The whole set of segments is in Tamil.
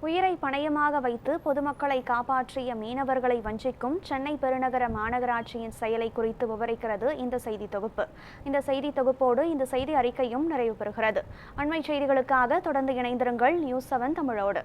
உயிரை பணயமாக வைத்து பொதுமக்களை காப்பாற்றிய மீனவர்களை வஞ்சிக்கும் சென்னை பெருநகர மாநகராட்சியின் செயலை குறித்து விவரிக்கிறது இந்த செய்தி தொகுப்பு. இந்த செய்தி தொகுப்போடு இந்த செய்தி அறிக்கையும் நிறைவு பெறுகிறது. அண்மை செய்திகளுக்காக தொடர்ந்து இணைந்திருங்கள் நியூஸ் 7 தமிழோடு.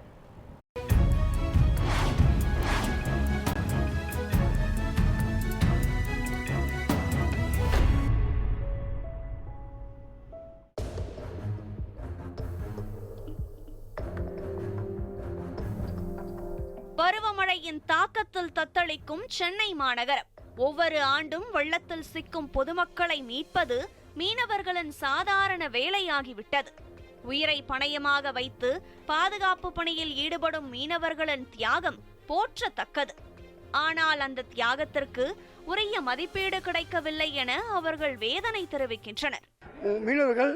பருவமழையின் தாக்கத்தில் தத்தளிக்கும் சென்னை மாநகரம். ஒவ்வொரு ஆண்டும் வெள்ளத்தில் சிக்கும் பொதுமக்களை மீட்பது மீனவர்களின் சாதாரண வேலையாகிவிட்டது. உயிரை பணயமாக வைத்து பாதுகாப்பு பணியில் ஈடுபடும் மீனவர்களின் தியாகம் போற்றத்தக்கது. ஆனால் அந்த தியாகத்திற்கு உரிய மதிப்பீடு கிடைக்கவில்லை என அவர்கள் வேதனை தெரிவிக்கின்றனர். மீனவர்கள்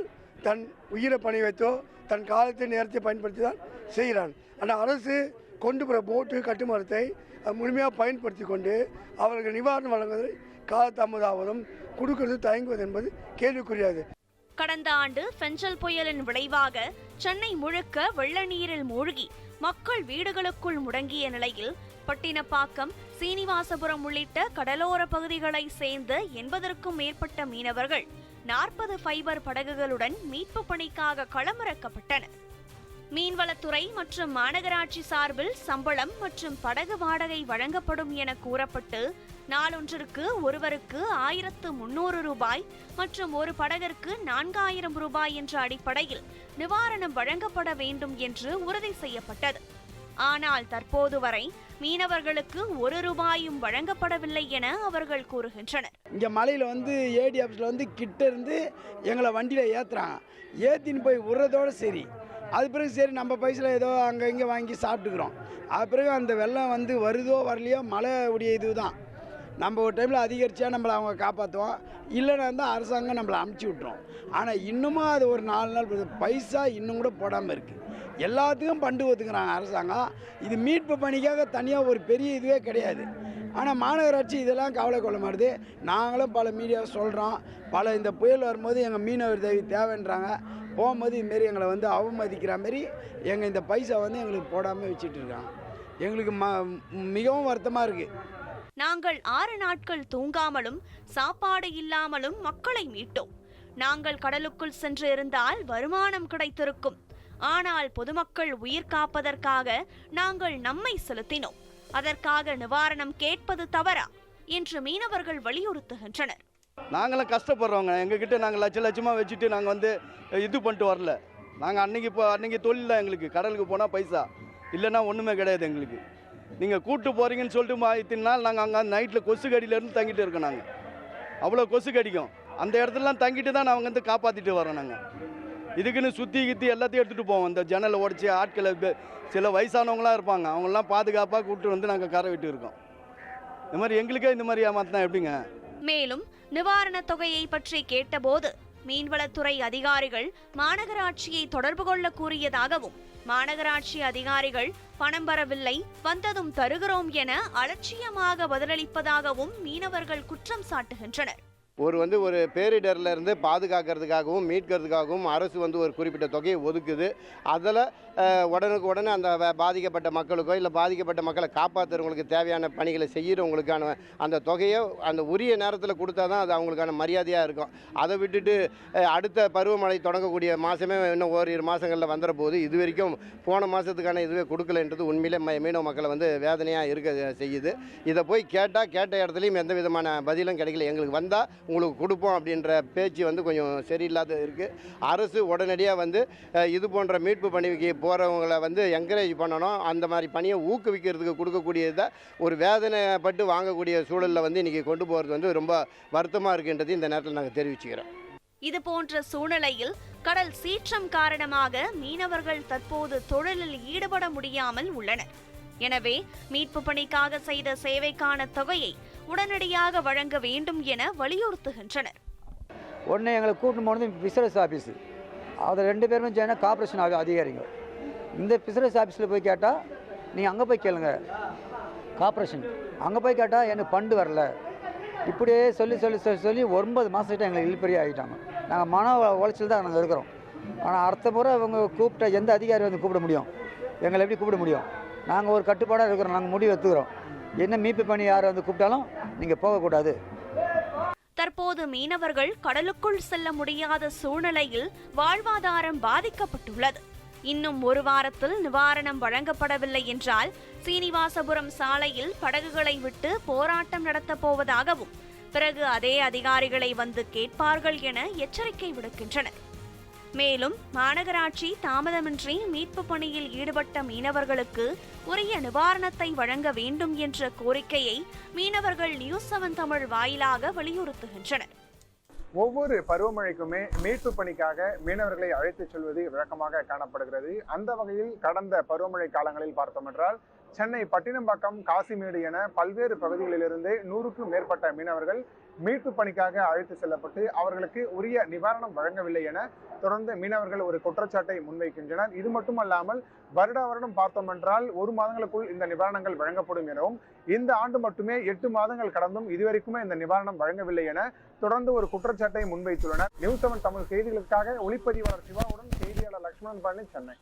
தன் உயிரை பணி வைத்தோ தன் காலத்தை நேரத்தை பயன்படுத்தி தான் செய்கிறான். ஆனால் அரசு கொண்டு போகிற போட்டு கட்டுமரத்தை முழுமையாக பயன்படுத்தி கொண்டு அவர்களுக்கு நிவாரணம் வழங்குவதை காலதாமதாவதும் கொடுக்கிறது தயங்குவது என்பது கேள்விக்குரியாது. கடந்த ஆண்டு பெஞ்சல் புயலின் விளைவாக சென்னை முழுக்க வெள்ள நீரில் மூழ்கி மக்கள் வீடுகளுக்குள் முடங்கிய நிலையில் பட்டினப்பாக்கம், சீனிவாசபுரம் உள்ளிட்ட கடலோர பகுதிகளை சேர்ந்த 80க்கும் மேற்பட்ட மீனவர்கள் 40 ஃபைபர் படகுகளுடன் மீட்பு பணிக்காக களமிறக்கப்பட்டனர். மீன்வளத்துறை மற்றும் மாநகராட்சி சார்பில் சம்பளம் மற்றும் படகு வாடகை வழங்கப்படும் என கூறப்பட்டு நாளொன்றிற்கு ஒருவருக்கு 1300 ரூபாய் மற்றும் ஒரு படகிற்கு 4000 ரூபாய் என்ற அடிப்படையில் நிவாரணம் வழங்கப்பட வேண்டும் என்று உறுதி செய்யப்பட்டது. ஆனால் தற்போது வரை மீனவர்களுக்கு 1 ரூபாயும் வழங்கப்படவில்லை என அவர்கள் கூறுகின்றனர். இங்கே மலையில் ஏடி ஆஃபீஸில் கிட்ட இருந்து எங்களை வண்டியில் ஏற்றுறாங்க. ஏற்றின்னு போய் விடுறதோடு சரி, அது பிறகு சரி நம்ம பைசில் ஏதோ அங்கே இங்கே வாங்கி சாப்பிட்டுக்கிறோம். அது பிறகு அந்த வெள்ளம் வருதோ வரலையோ மழை உடைய இது தான். நம்ம ஒரு டைமில் அதிகரித்தா நம்மளை அவங்க காப்பாற்றுவோம், இல்லைன்னா தான் அரசாங்கம் நம்மளை அமுச்சு விட்ருவோம். ஆனால் இன்னமும் அது ஒரு 4 நாள் பைசா இன்னும் கூட போடாமல் இருக்குது. எல்லாத்துக்கும் பண்டு ஒத்துக்கிறாங்க அரசாங்கம். இது மீட்பு பணிக்காக தனியாக ஒரு பெரிய இதுவே கிடையாது. ஆனால் மாநகராட்சி இதெல்லாம் கவலை கொள்ள மாட்டுது. நாங்களும் பல மீடியாவை சொல்கிறோம். இந்த புயல் வரும்போது எங்கள் மீனவர் தேவி தேவைன்றாங்க. போகும்போது இதுமாரி எங்களை அவமதிக்கிற மாரி எங்கள் இந்த பைசா எங்களுக்கு போடாமல் வச்சுட்டு இருக்காங்க. எங்களுக்கு மிகவும் வருத்தமாக இருக்குது. நாங்கள் 6 நாட்கள் தூங்காமலும் சாப்பாடு இல்லாமலும் மக்களை மீட்டோம். நாங்கள் கடலுக்குள் சென்று இருந்தால் வருமானம் கிடைத்திருக்கும். ஆனால் பொதுமக்கள் உயிர் காப்பதற்காக நாங்கள் நம்மை செலுத்தினோம். அதற்காக நிவாரணம் கேட்பது தவறா என்று மீனவர்கள் வலியுறுத்துகின்றனர். நாங்களும் கஷ்டப்படுறவங்க. எங்ககிட்ட நாங்கள் லட்சமாக வச்சுட்டு நாங்கள் இது பண்ணிட்டு வரல. நாங்கள் அன்னைக்கு தொழில் தான் எங்களுக்கு. கடலுக்கு போனால் பைசா இல்லைன்னா ஒன்றுமே கிடையாது எங்களுக்கு. நீங்கள் கூப்பிட்டு போகிறீங்கன்னு சொல்லிட்டு இத்தனை நாள் நாங்கள் அங்கே நைட்டில் கொசு கடியிலேருந்து தங்கிட்டு இருக்கோம். நாங்கள் அவ்வளோ கொசு கடிக்கும். அந்த இடத்துலலாம் தங்கிட்டு தான் நாங்கள் காப்பாற்றிட்டு வரோம். நாங்கள் இதுக்குன்னு சுற்றி கித்தி எல்லாத்தையும் எடுத்துகிட்டு போவோம். இந்த ஜன்னலை உடச்சி ஆட்களை சில வயசானவங்களாம் இருப்பாங்க, அவங்களாம் பாதுகாப்பாக கூப்பிட்டு நாங்கள் கரை விட்டு இருக்கோம். இந்த மாதிரி எங்களுக்கே இந்த மாதிரி ஏமாத்தினா எப்படிங்க? மேலும் நிவாரண தொகையை பற்றி கேட்டபோது மீன்வளத்துறை அதிகாரிகள் மாநகராட்சியை தொடர்பு கொள்ள கூறியதாகவும், மாநகராட்சி அதிகாரிகள் பணம் வரவில்லை, வந்ததும் தருகிறோம் என அலட்சியமாக பதிலளிப்பதாகவும் மீனவர்கள் குற்றம் சாட்டுகின்றனர். ஒரு பேரிடர்ல இருந்து பாதுகாக்கிறதுக்காகவும் மீட்கிறதுக்காகவும் அரசு ஒரு குறிப்பிட்ட தொகையை ஒதுக்குது. அதில் உடனுக்குடனே அந்த பாதிக்கப்பட்ட மக்களுக்கோ இல்லை பாதிக்கப்பட்ட மக்களை காப்பாற்றுறவங்களுக்கு தேவையான பணிகளை செய்கிறவங்களுக்கான அந்த தொகையை அந்த உரிய நேரத்தில் கொடுத்தா தான் அது அவங்களுக்கான மரியாதையாக இருக்கும். அதை விட்டுட்டு அடுத்த பருவமழை தொடங்கக்கூடிய மாதமே இன்னும் ஓரிரு மாதங்களில் வந்துட போது இது வரைக்கும் போன மாதத்துக்கான இதுவே கொடுக்கலைன்றது உண்மையிலே மீனவ மக்களை வேதனையாக இருக்க செய்யுது. இதை போய் கேட்ட இடத்துலையும் எந்த விதமான பதிலும் கிடைக்கல. எங்களுக்கு வந்தால் உங்களுக்கு கொடுப்போம் அப்படின்ற பேச்சு கொஞ்சம் சரியில்லாத இருக்குது. அரசு உடனடியாக இது போன்ற மீட்பு பணிக்கு போகிறவங்களை என்கரேஜ் பண்ணணும். அந்த மாதிரி பணியை ஊக்குவிக்கிறதுக்கு கொடுக்கக்கூடியதை ஒரு வேதனைப்பட்டு வாங்கக்கூடிய சூழலில் இன்றைக்கி கொண்டு போகிறது ரொம்ப வருத்தமாக இருக்குன்றது இந்த நேரத்தில் நாங்கள் தெரிவிச்சுக்கிறோம். இது போன்ற சூழ்நிலையில் கடல் சீற்றம் காரணமாக மீனவர்கள் தற்போது தொழிலில் ஈடுபட முடியாமல் உள்ளனர். எனவே மீட்பு பணிக்காக செய்த சேவைக்கான தொகையை உடனடியாக வழங்க வேண்டும் என வலியுறுத்துகின்றனர். உடனே எங்களை கூட்டிட்டு போனது ஃபிஷரிஸ் ஆஃபீஸு. அதில் 2 பேருமே ஜாயின் கார்பரேஷன் அதிகாரிங்க. இந்த ஃபிஷரிஸ் ஆஃபீஸில் போய் கேட்டால் நீங்கள் அங்கே போய் கேளுங்க கார்பரேஷன், அங்கே போய் கேட்டால் எனக்கு ஃபண்டு வரல, இப்படியே சொல்லி 9 மாதத்துக்கிட்ட எங்களை இழுப்பறி ஆகிட்டாங்க. நாங்கள் மன உளைச்சல் தான் நாங்கள் இருக்கிறோம். ஆனால் அடுத்த முறை அவங்க கூப்பிட்ட எந்த அதிகாரி கூப்பிட முடியும்? எங்களை எப்படி கூப்பிட முடியும்? நாங்கள் ஒரு கட்டுப்பாடாக இருக்கிறோம், நாங்கள் முடிவு எடுத்துக்கிறோம். என்ன மீட்பு பணி யார் வந்து கூப்பிட்டாலும் நீங்கள் போகக்கூடாது. தற்போது மீனவர்கள் கடலுக்குள் செல்ல முடியாத சூழ்நிலையில் வாழ்வாதாரம் பாதிக்கப்பட்டுள்ளது. இன்னும் ஒரு வாரத்தில் நிவாரணம் வழங்கப்படவில்லை என்றால் சீனிவாசபுரம் சாலையில் படகுகளை விட்டு போராட்டம் நடத்தப் போவதாகவும், பிறகு அதே அதிகாரிகளை வந்து கேட்பார்கள் என எச்சரிக்கை விடுக்கின்றனர். மேலும் மாநகராட்சி தாமதமின்றி மீட்பு பணியில் ஈடுபட்ட மீனவர்களுக்கு உரிய நிவாரணத்தை வழங்க வேண்டும் என்ற கோரிக்கையை மீனவர்கள் நியூஸ் 7 தமிழ் வாயிலாக வலியுறுத்துகின்றனர். ஒவ்வொரு பருவமழைக்குமே மீட்பு பணிக்காக மீனவர்களை அழைத்துச் செல்வது வழக்கமாக காணப்படுகிறது. அந்த வகையில் கடந்த பருவமழை காலங்களில் பார்த்தோம் என்றால் சென்னை பட்டினப்பாக்கம், காசிமேடு என பல்வேறு பகுதிகளிலிருந்து 100க்கும் மேற்பட்ட மீனவர்கள் மீட்பு பணிக்காக அழைத்து செல்லப்பட்டு அவர்களுக்கு உரிய நிவாரணம் வழங்கவில்லை என தொடர்ந்து மீனவர்கள் ஒரு குற்றச்சாட்டை முன்வைக்கின்றனர். இது மட்டுமல்லாமல் வருடம் பார்த்தோம் என்றால் 1 மாதங்களுக்குள் இந்த நிவாரணங்கள் வழங்கப்படும் எனவும், இந்த ஆண்டு மட்டுமே 8 மாதங்கள் கடந்தும் இதுவரைக்குமே இந்த நிவாரணம் வழங்கவில்லை என தொடர்ந்து ஒரு குற்றச்சாட்டை முன்வைத்துள்ளனர். நியூஸ் 7 தமிழ் செய்திகளுக்காக ஒளிப்பதிவாளர் சிவாவுடன் செய்தியாளர் லட்சுமணன் பழனி, சென்னை.